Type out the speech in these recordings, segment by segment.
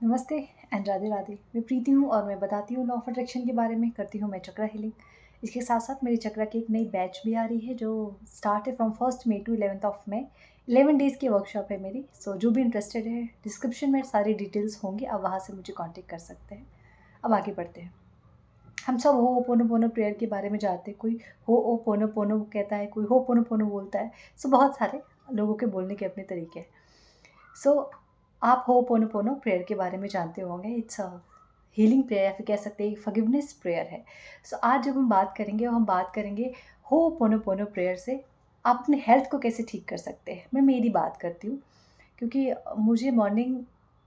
नमस्ते एंड राधे राधे। मैं प्रीति हूँ और मैं बताती हूँ लॉ ऑफ अट्रैक्शन के बारे में, करती हूँ मैं चक्रा हीलिंग। इसके साथ साथ मेरी चक्रा की एक नई बैच भी आ रही है जो स्टार्ट है from 1 May to 11 May. 11 days की वर्कशॉप है मेरी। जो भी इंटरेस्टेड है, डिस्क्रिप्शन में सारी डिटेल्स होंगी, आप वहाँ से मुझे कॉन्टेक्ट कर सकते हैं। अब आगे बढ़ते हैं। हम सब हो पोनो पोनो प्रेयर के बारे में जानते हैं। कोई हो ओ पोनो पोनो कहता है, कोई हो पोनो पोनो बोलता है। बहुत सारे लोगों के बोलने के अपने तरीके हैं। आप हो पोनो पोनो प्रेयर के बारे में जानते होंगे। इट्स अ हीलिंग प्रेयर या फिर कह सकते हैं फॉरगिवनेस प्रेयर है। आज जब हम बात करेंगे हो पोनो पोनो प्रेयर से आप अपने हेल्थ को कैसे ठीक कर सकते हैं। मैं मेरी बात करती हूँ, क्योंकि मुझे मॉर्निंग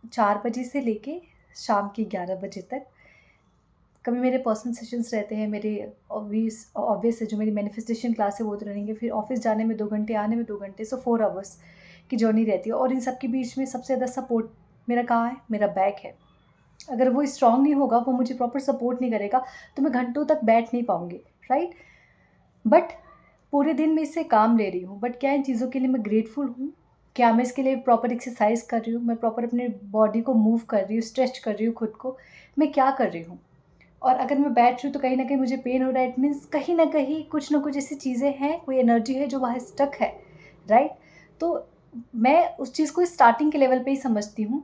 4 बजे से लेके शाम के 11 बजे तक कभी मेरे पर्सनल सेशंस रहते हैं। मेरे ऑब्वियस है, जो मेरी मैनिफेस्टेशन क्लास है वो तो रहेंगे। फिर ऑफिस जाने में 2 घंटे, आने में 2 घंटे, 4 आवर्स की जर्नी रहती है। और इन सब के बीच में सबसे ज़्यादा सपोर्ट मेरा कहाँ है? मेरा बैक है। अगर वो स्ट्रांग नहीं होगा, वो मुझे प्रॉपर सपोर्ट नहीं करेगा, तो मैं घंटों तक बैठ नहीं पाऊँगी, राइट? बट पूरे दिन मैं इससे काम ले रही हूँ। बट क्या इन चीज़ों के लिए मैं ग्रेटफुल हूँ? क्या मैं इसके लिए प्रॉपर एक्सरसाइज कर रही हूँ? मैं प्रॉपर अपने बॉडी को मूव कर रही हूँ, स्ट्रेच कर रही हूँ खुद को? मैं क्या कर रही हूँ? और अगर मैं बैठ रही हूँ तो कहीं न कहीं मुझे पेन हो रहा है, इट मीन्स कहीं न कहीं कुछ न कुछ ऐसी चीज़ें हैं, कोई एनर्जी है जो वहाँ स्टक है, राइट? तो मैं उस चीज़ को स्टार्टिंग के लेवल पे ही समझती हूँ।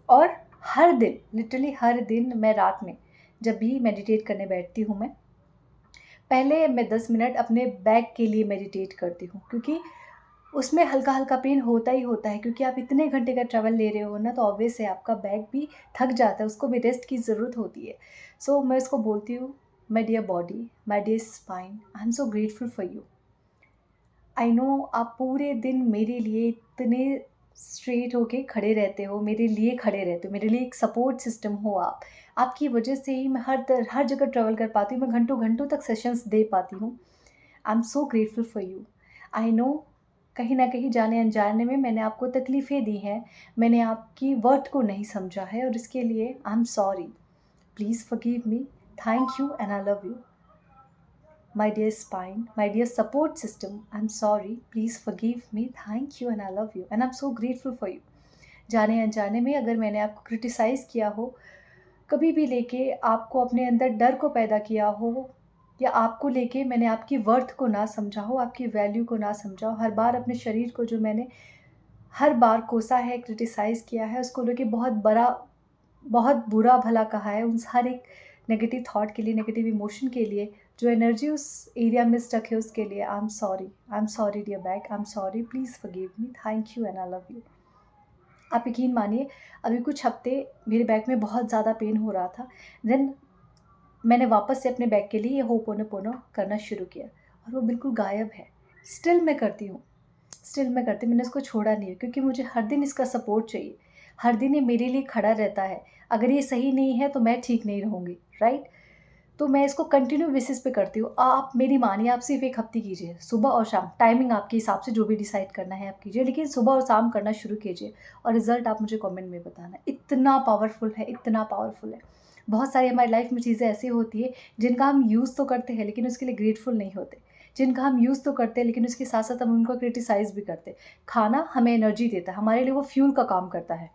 और हर दिन, लिटरली हर दिन मैं रात में जब भी मेडिटेट करने बैठती हूँ, पहले मैं 10 मिनट अपने बैक के लिए मेडिटेट करती हूँ, क्योंकि उसमें हल्का-हल्का पेन होता ही होता है। क्योंकि आप इतने घंटे का ट्रैवल ले रहे हो ना, तो ऑब्वियस है आपका बैक भी थक जाता है, उसको भी रेस्ट की ज़रूरत होती है। मैं उसको बोलती हूँ, my dear body, my dear spine, I am so grateful for you. I know आप पूरे दिन मेरे लिए इतने स्ट्रेट होके खड़े रहते हो, मेरे लिए खड़े रहते हो, मेरे लिए एक सपोर्ट सिस्टम हो आप। आपकी वजह से ही मैं हर जगह ट्रैवल कर पाती हूँ, मैं घंटों-घंटों तक सेशंस दे पाती हूँ। आई am so grateful for you. I no कहीं न कहीं जाने-अनजाने में मैंने आपको तकलीफ़ें दी हैं, मैंने आपकी वर्थ को नहीं समझा है, और इसके लिए I am sorry. Please forgive me. Thank you and I love you. My dear spine, my dear support system, I'm sorry. Please forgive me. Thank you and I love you. And I'm so grateful for you. जाने अनजाने में अगर मैंने आपको criticise किया हो, कभी भी लेके आपको अपने अंदर डर को पैदा किया हो, या आपको लेके मैंने आपकी वर्थ को ना समझा हो, आपकी वैल्यू को ना समझा हो, हर बार अपने शरीर को जो मैंने हर बार कोसा है, क्रिटिसाइज़ किया है, उसको लेके बहुत बुरा-भला कहा है, उन हर एक नेगेटिव थॉट के लिए, नेगेटिव इमोशन के लिए, जो एनर्जी उस एरिया में स्टक है उसके लिए I am sorry. I am sorry dear back, I am sorry, please forgive me, thank you and I love you. आप यकीन मानिए, अभी कुछ हफ्ते मेरे बैक में बहुत ज़्यादा पेन हो रहा था। देन मैंने वापस से अपने बैक के लिए ये होपोनोपोनो करना शुरू किया, और वो बिल्कुल गायब है। स्टिल मैं करती हूँ, मैंने इसको छोड़ा नहीं है, क्योंकि मुझे हर दिन इसका सपोर्ट चाहिए। हर दिन ये मेरे लिए खड़ा रहता है। अगर ये सही नहीं है तो मैं ठीक नहीं रहूँगी, राइट? तो मैं इसको कंटिन्यू बेसिस पे करती हूँ। आप मेरी मानिए, आप सिर्फ़ 1 हफ़्ते कीजिए, सुबह और शाम, टाइमिंग आपके हिसाब से जो भी डिसाइड करना है आप कीजिए, लेकिन सुबह और शाम करना शुरू कीजिए, और रिज़ल्ट आप मुझे कमेंट में बताना। इतना पावरफुल है, इतना पावरफुल है। बहुत सारी हमारी लाइफ़ में चीज़ें ऐसी होती हैं जिनका हम यूज़ तो करते हैं, लेकिन उसके लिए ग्रेटफुल नहीं होते। जिनका हम यूज़ तो करते हैं, लेकिन उसके साथ-साथ हम उनको क्रिटिसाइज़ भी करते हैं। खाना हमें एनर्जी देता है, हमारे लिए वो फ्यूल का काम करता है।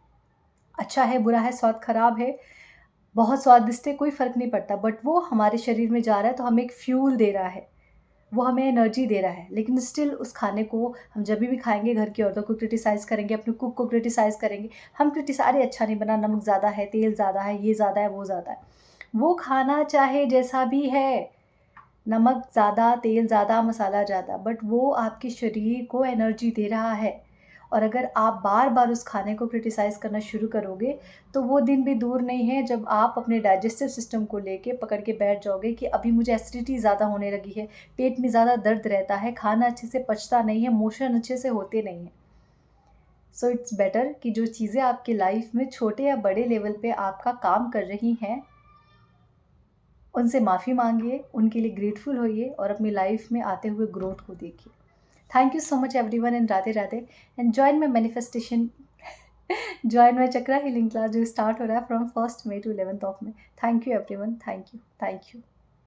अच्छा है, बुरा है, स्वाद खराब है, बहुत स्वादिष्ट है, कोई फ़र्क नहीं पड़ता, बट वो हमारे शरीर में जा रहा है तो हमें एक फ्यूल दे रहा है, वो हमें एनर्जी दे रहा है। लेकिन स्टिल उस खाने को हम जभी भी खाएँगे, घर की औरतों को क्रिटिसाइज़ करेंगे, अपने कुक को क्रिटिसाइज़ करेंगे। हम अरे अच्छा नहीं बना, नमक ज़्यादा है, तेल ज़्यादा है, ये ज़्यादा है, वो ज़्यादा है। वो खाना चाहे जैसा भी है, नमक ज़्यादा, तेल ज़्यादा, मसाला ज़्यादा, बट वो आपके शरीर को एनर्जी दे रहा है। और अगर आप बार-बार उस खाने को क्रिटिसाइज़ करना शुरू करोगे, तो वो दिन भी दूर नहीं है जब आप अपने डाइजेस्टिव सिस्टम को लेके पकड़ के बैठ जाओगे कि अभी मुझे एसिडिटी ज़्यादा होने लगी है, पेट में ज़्यादा दर्द रहता है, खाना अच्छे से पचता नहीं है, मोशन अच्छे से होते नहीं हैं। सो इट्स बेटर कि जो चीज़ें आपकी लाइफ़ में छोटे या बड़े लेवल पे आपका काम कर रही हैं, उनसे माफ़ी माँगिए, उनके लिए ग्रेटफुल होइए, और अपनी लाइफ़ में आते हुए ग्रोथ को देखिए। Thank you so much everyone, and Radhe Radhe, and join my manifestation join my chakra healing class जो स्टार्ट हो रहा है from 1 May to 11 May। Thank you everyone, thank you, thank you।